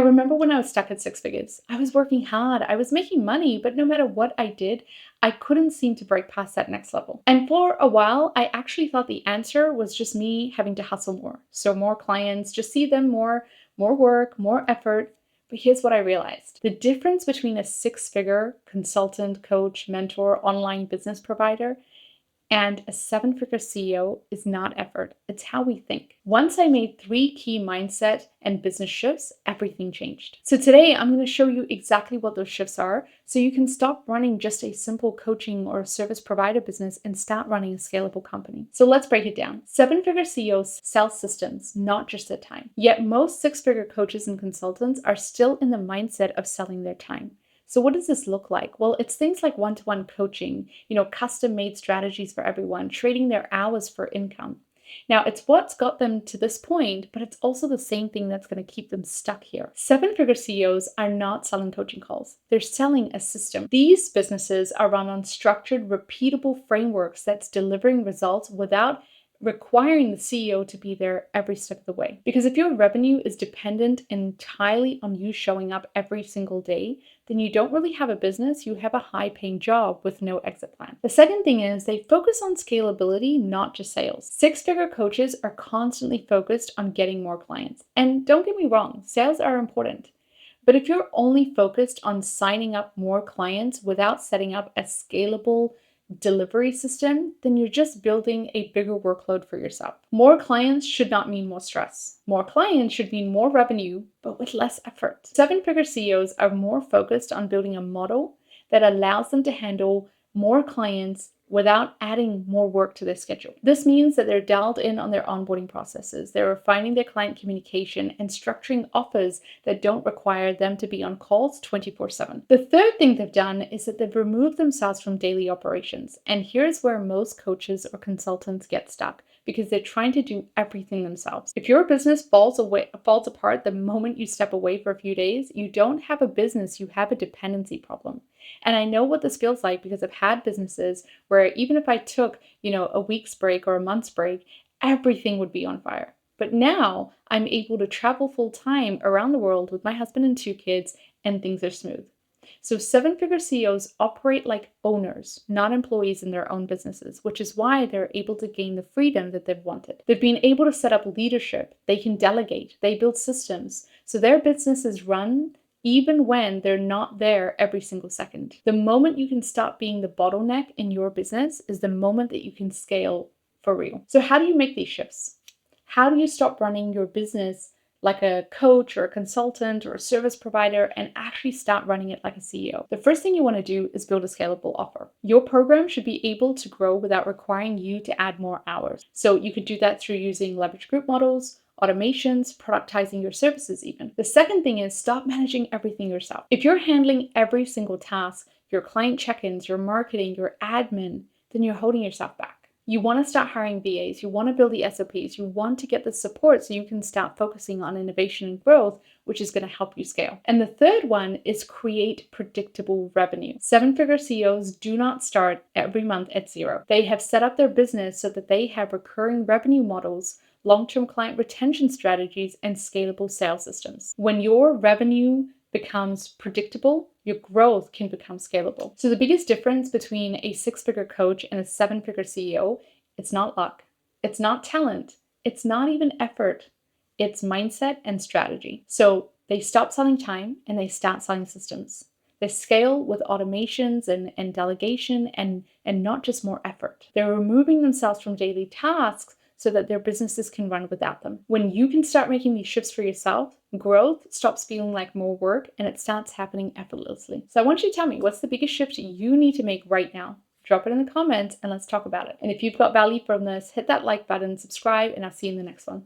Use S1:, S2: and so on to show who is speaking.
S1: remember when I was stuck at six figures. I was working hard, I was making money, but no matter what I did, I couldn't seem to break past that next level. And for a while, I actually thought the answer was just me having to hustle more. So more clients, just see them more work, more effort. But here's what I realized. The difference between a six-figure consultant, coach, mentor, online business provider and a seven-figure CEO is not effort, it's how we think. Once I made 3 key mindset and business shifts, everything changed. So today I'm going to show you exactly what those shifts are so you can stop running just a simple coaching or service provider business and start running a scalable company. So let's break it down. Seven-figure CEOs sell systems, not just their time. Yet most six-figure coaches and consultants are still in the mindset of selling their time. So what does this look like? Well, it's things like one-to-one coaching, custom-made strategies for everyone, trading their hours for income. Now, it's what's got them to this point, but it's also the same thing that's going to keep them stuck here. Seven-figure CEOs are not selling coaching calls. They're selling a system. These businesses are run on structured, repeatable frameworks that's delivering results without requiring the CEO to be there every step of the way. Because if your revenue is dependent entirely on you showing up every single day, then you don't really have a business, you have a high-paying job with no exit plan. The second thing is they focus on scalability, not just sales. Six-figure coaches are constantly focused on getting more clients. And don't get me wrong, sales are important. But if you're only focused on signing up more clients without setting up a scalable delivery system, then you're just building a bigger workload for yourself. More clients should not mean more stress. More clients should mean more revenue, but with less effort. Seven-figure CEOs are more focused on building a model that allows them to handle more clients without adding more work to their schedule. This means that they're dialed in on their onboarding processes. They're refining their client communication and structuring offers that don't require them to be on calls 24/7. The third thing they've done is that they've removed themselves from daily operations. And here's where most coaches or consultants get stuck, because they're trying to do everything themselves. If your business falls apart the moment you step away for a few days, you don't have a business, you have a dependency problem. And I know what this feels like because I've had businesses where even if I took, a week's break or a month's break, everything would be on fire. But now I'm able to travel full time around the world with my husband and 2 kids, and things are smooth. So seven-figure CEOs operate like owners, not employees in their own businesses, which is why they're able to gain the freedom that they've wanted. They've been able to set up leadership. They can delegate. They build systems. So their businesses run even when they're not there every single second. The moment you can stop being the bottleneck in your business is the moment that you can scale for real. So how do you make these shifts? How do you stop running your business like a coach or a consultant or a service provider and actually start running it like a CEO? The first thing you want to do is build a scalable offer. Your program should be able to grow without requiring you to add more hours. So you could do that through using leverage group models, automations, productizing your services even. The second thing is stop managing everything yourself. If you're handling every single task, your client check-ins, your marketing, your admin, then you're holding yourself back. You want to start hiring VAs, you want to build the SOPs, you want to get the support so you can start focusing on innovation and growth, which is going to help you scale. And the third one is create predictable revenue. Seven-figure CEOs do not start every month at zero. They have set up their business so that they have recurring revenue models, long-term client retention strategies, and scalable sales systems. When your revenue becomes predictable, your growth can become scalable. So the biggest difference between a six-figure coach and a seven-figure CEO, it's not luck, it's not talent, it's not even effort, it's mindset and strategy. So they stop selling time and they start selling systems. They scale with automations and delegation and not just more effort. They're removing themselves from daily tasks so that their businesses can run without them. When you can start making these shifts for yourself, growth stops feeling like more work and it starts happening effortlessly. So I want you to tell me, what's the biggest shift you need to make right now? Drop it in the comments and let's talk about it. And if you've got value from this, hit that like button, subscribe, and I'll see you in the next one.